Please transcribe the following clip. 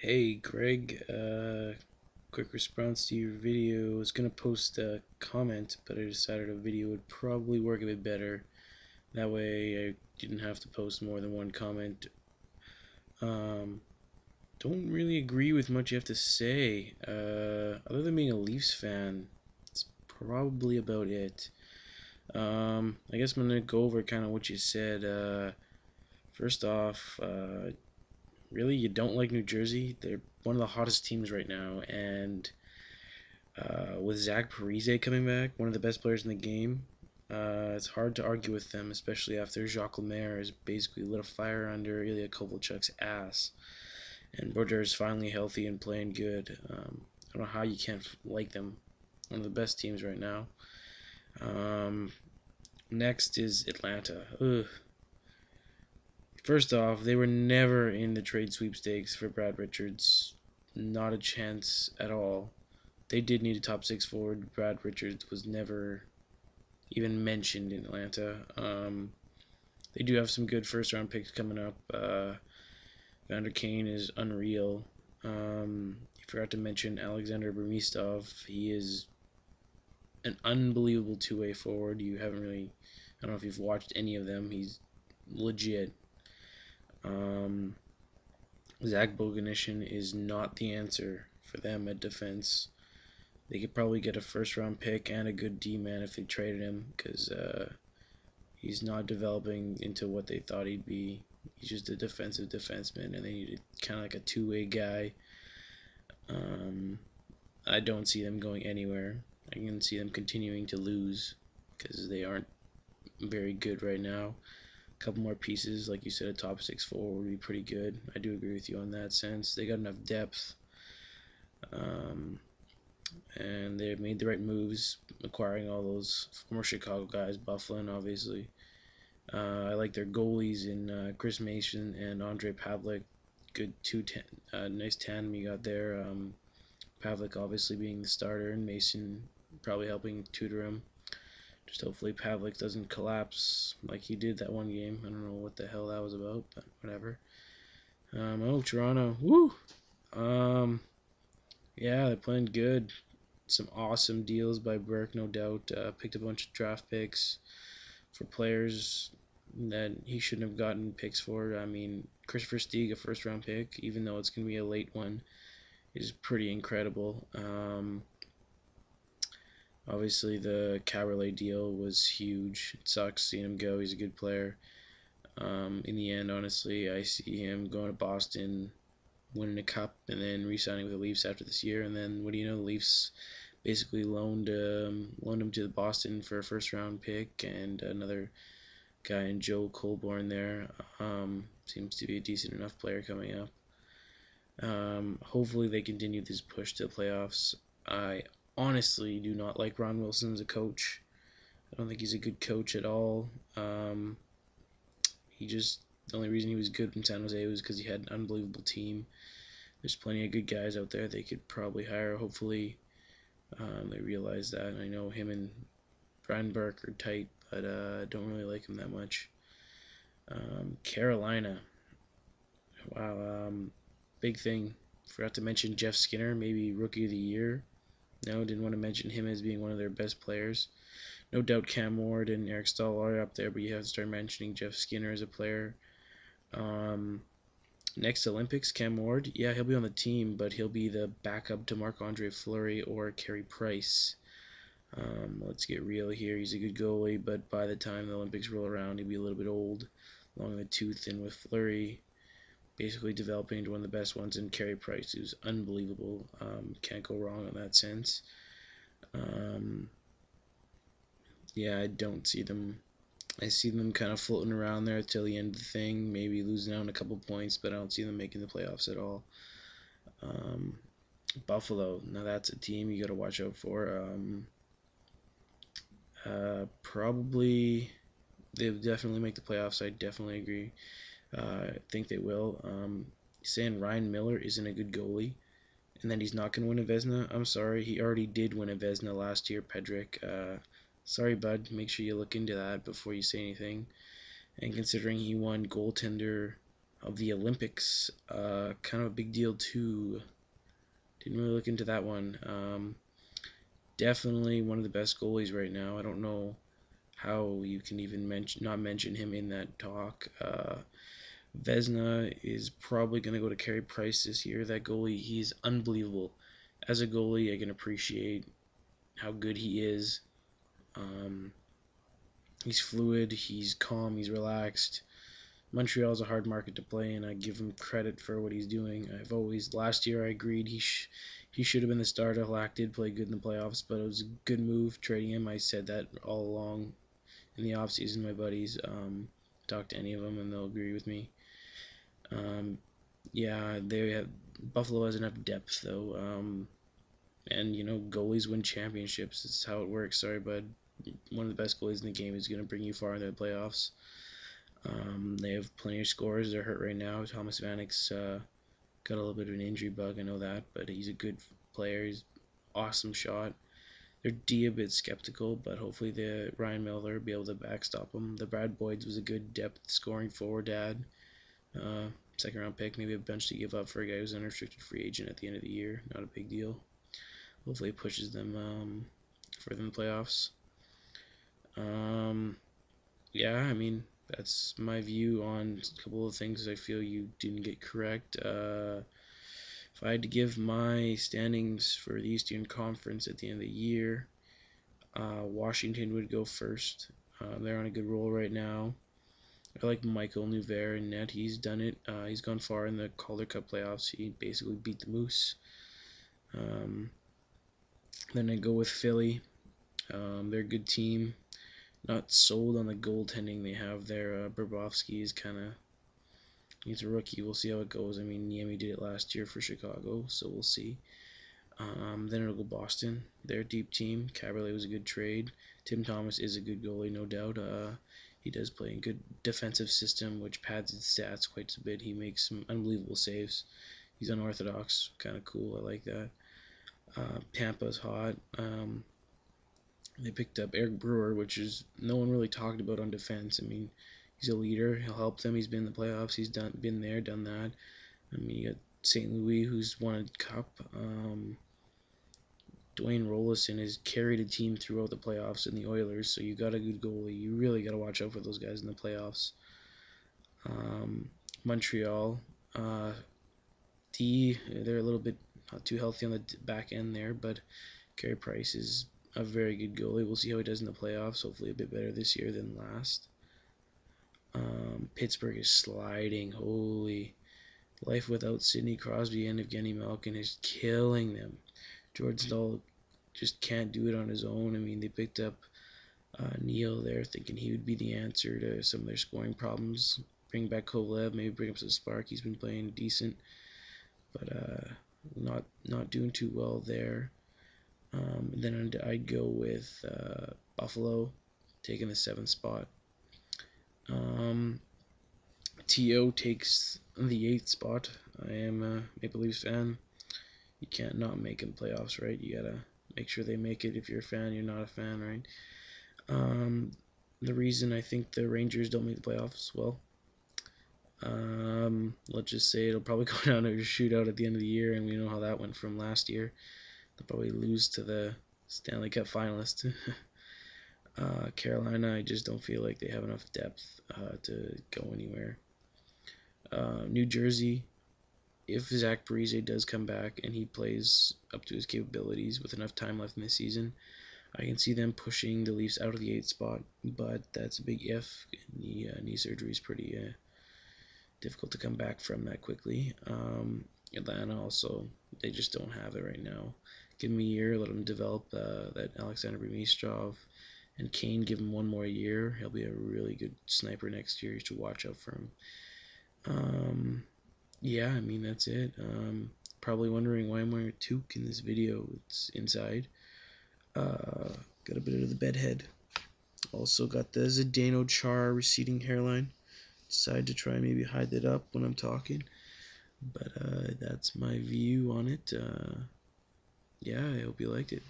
Hey Greg, quick response to your video. I was gonna post a comment, but I decided a video would probably work a bit better. That way I didn't have to post more than one comment. Um, don't really agree with much you have to say. Other than being a Leafs fan, it's probably about it. I guess I'm gonna go over kind of what you said. First off, really, you don't like New Jersey? They're one of the hottest teams right now, and with Zach Parise coming back, one of the best players in the game, it's hard to argue with them, especially after Jacques Lemaire has basically lit a fire under Ilya Kovalchuk's ass, and Brodeur is finally healthy and playing good. I don't know how you can't like them. One of the best teams right now. Um, Next is Atlanta. Ugh. First off, they were never in the trade sweepstakes for Brad Richards. Not a chance at all. They did need a top six forward. Brad Richards was never even mentioned in Atlanta. They do have some good first round picks coming up. Vander Kane is unreal. You forgot to mention Alexander Burmistov. He is an unbelievable two-way forward. You haven't really, I don't know if you've watched any of them. He's legit. Um, Zach Boganishyn is not the answer for them at defense. They could probably get a first round pick and a good D-man if they traded him, because he's not developing into what they thought he'd be. He's just a defensive defenseman, and they needed kind of like a two-way guy. I don't see them going anywhere. I can see them continuing to lose because they aren't very good right now. A couple more pieces, like you said, a top 6-4 would be pretty good. I do agree with you on that sense. They got enough depth. And they've made the right moves, acquiring all those former Chicago guys, Bufflin, obviously. I like their goalies in Chris Mason and Andre Pavlik. Good nice tandem you got there. Pavlik obviously being the starter, and Mason probably helping tutor him. Just hopefully Pavlik doesn't collapse like he did that one game. I don't know what the hell that was about, but whatever. Toronto, woo! Yeah, they're playing good. Some awesome deals by Burke, no doubt. Picked a bunch of draft picks for players that he shouldn't have gotten picks for. I mean, Christopher Stieg, a first round pick, even though it's going to be a late one, is pretty incredible. Obviously, the Caberlet deal was huge. It sucks seeing him go. He's a good player. In the end, honestly, I see him going to Boston, winning a cup, and then re-signing with the Leafs after this year. And then, what do you know, the Leafs basically loaned him to Boston for a first round pick and another guy in Joe Colborne there. Seems to be a decent enough player coming up. Hopefully they continue this push to the playoffs. I honestly do not like Ron Wilson as a coach. I don't think he's a good coach at all. The only reason he was good in San Jose was because he had an unbelievable team. There's plenty of good guys out there they could probably hire. Hopefully they realize that. I know him and Brian Burke are tight, but I don't really like him that much. Carolina. Wow. Big thing. Forgot to mention Jeff Skinner, maybe Rookie of the Year. No, didn't want to mention him as being one of their best players. No doubt Cam Ward and Eric Stahl are up there, but you have to start mentioning Jeff Skinner as a player. Next Olympics, Cam Ward. Yeah, he'll be on the team, but he'll be the backup to Marc-Andre Fleury or Carey Price. Let's get real here. He's a good goalie, but by the time the Olympics roll around, he'll be a little bit old, long in the tooth, and with Fleury basically developing into one of the best ones, and Carey Price, who's unbelievable. Can't go wrong in that sense. Yeah, I don't see them. I see them kind of floating around there till the end of the thing, maybe losing out a couple points, but I don't see them making the playoffs at all. Buffalo, now that's a team you got to watch out for. Probably they'll definitely make the playoffs. I definitely agree. I think they will. Saying Ryan Miller isn't a good goalie and that he's not going to win a Vezina, I'm sorry. He already did win a Vezina last year, Pedrick. Sorry, bud. Make sure you look into that before you say anything. And considering he won goaltender of the Olympics. Kind of a big deal too. Didn't really look into that one. Definitely one of the best goalies right now. I don't know how you can even not mention him in that talk. Vezina is probably going to go to Carey Price this year. That goalie, he's unbelievable. As a goalie, I can appreciate how good he is. He's fluid, he's calm, he's relaxed. Montreal's a hard market to play, and I give him credit for what he's doing. Last year I agreed he should have been the starter. Halak did play good in the playoffs, but it was a good move trading him. I said that all along in the offseason. My buddies, talk to any of them, and they'll agree with me. Yeah, Buffalo has enough depth though, and goalies win championships. It's how it works. Sorry, bud. One of the best goalies in the game is going to bring you far in the playoffs. They have plenty of scorers. They're hurt right now. Thomas Vanek's got a little bit of an injury bug, I know that, but he's a good player. He's awesome shot. They're a bit skeptical, but hopefully the Ryan Miller will be able to backstop him. The Brad Boyds was a good depth scoring forward add. Second round pick, maybe a bench to give up for a guy who's an unrestricted free agent at the end of the year. Not a big deal. Hopefully it pushes them further in the playoffs. Yeah, I mean, that's my view on a couple of things I feel you didn't get correct. If I had to give my standings for the Eastern Conference at the end of the year, Washington would go first. They're on a good roll right now. I like Michael Nouver in net. He's done it. He's gone far in the Calder Cup playoffs. He basically beat the Moose. Then I go with Philly. They're a good team. Not sold on the goaltending they have there. Bobrovsky is he's a rookie. We'll see how it goes. I mean, Niemi did it last year for Chicago, so we'll see. Then it'll go Boston. They're a deep team. Caberlet was a good trade. Tim Thomas is a good goalie, no doubt. He does play a good defensive system, which pads his stats quite a bit. He makes some unbelievable saves. He's unorthodox, kind of cool. I like that. Tampa's hot. They picked up Eric Brewer, which is no one really talked about on defense. I mean, he's a leader. He'll help them. He's been in the playoffs. He's been there, done that. I mean, you got St. Louis, who's won a cup. Dwayne Rollison has carried a team throughout the playoffs in the Oilers, so you got a good goalie. You really got to watch out for those guys in the playoffs. Montreal, they're a little bit not too healthy on the back end there, but Carey Price is a very good goalie. We'll see how he does in the playoffs. Hopefully a bit better this year than last. Pittsburgh is sliding. Holy. Life without Sidney Crosby and Evgeny Malkin is killing them. George Stahl just can't do it on his own. I mean, they picked up Neal there, thinking he would be the answer to some of their scoring problems. Bring back Kovalev, maybe bring up some spark. He's been playing decent, but not doing too well there. Then I'd go with Buffalo, taking the 7th spot. T.O. takes the 8th spot. I am a Maple Leafs fan. You can't not make them playoffs, right? You gotta make sure they make it. If you're a fan, you're not a fan, right? The reason I think the Rangers don't make the playoffs, well, let's just say it'll probably go down to a shootout at the end of the year, and we know how that went from last year. They'll probably lose to the Stanley Cup finalists. Carolina, I just don't feel like they have enough depth to go anywhere. New Jersey, if Zach Parise does come back and he plays up to his capabilities with enough time left in the season, I can see them pushing the Leafs out of the 8th spot, but that's a big if. Knee surgery is pretty difficult to come back from that quickly. Atlanta also, they just don't have it right now. Give him a year, let him develop that Alexander Burmistrov, and Kane, give him 1 more year. He'll be a really good sniper next year. You should watch out for him. Yeah, I mean, that's it. Probably wondering why I'm wearing a toque in this video. It's inside. Got a bit of the bedhead. Also got the Zdeno Chara receding hairline. Decided to try and maybe hide that up when I'm talking. But that's my view on it. Yeah, I hope you liked it.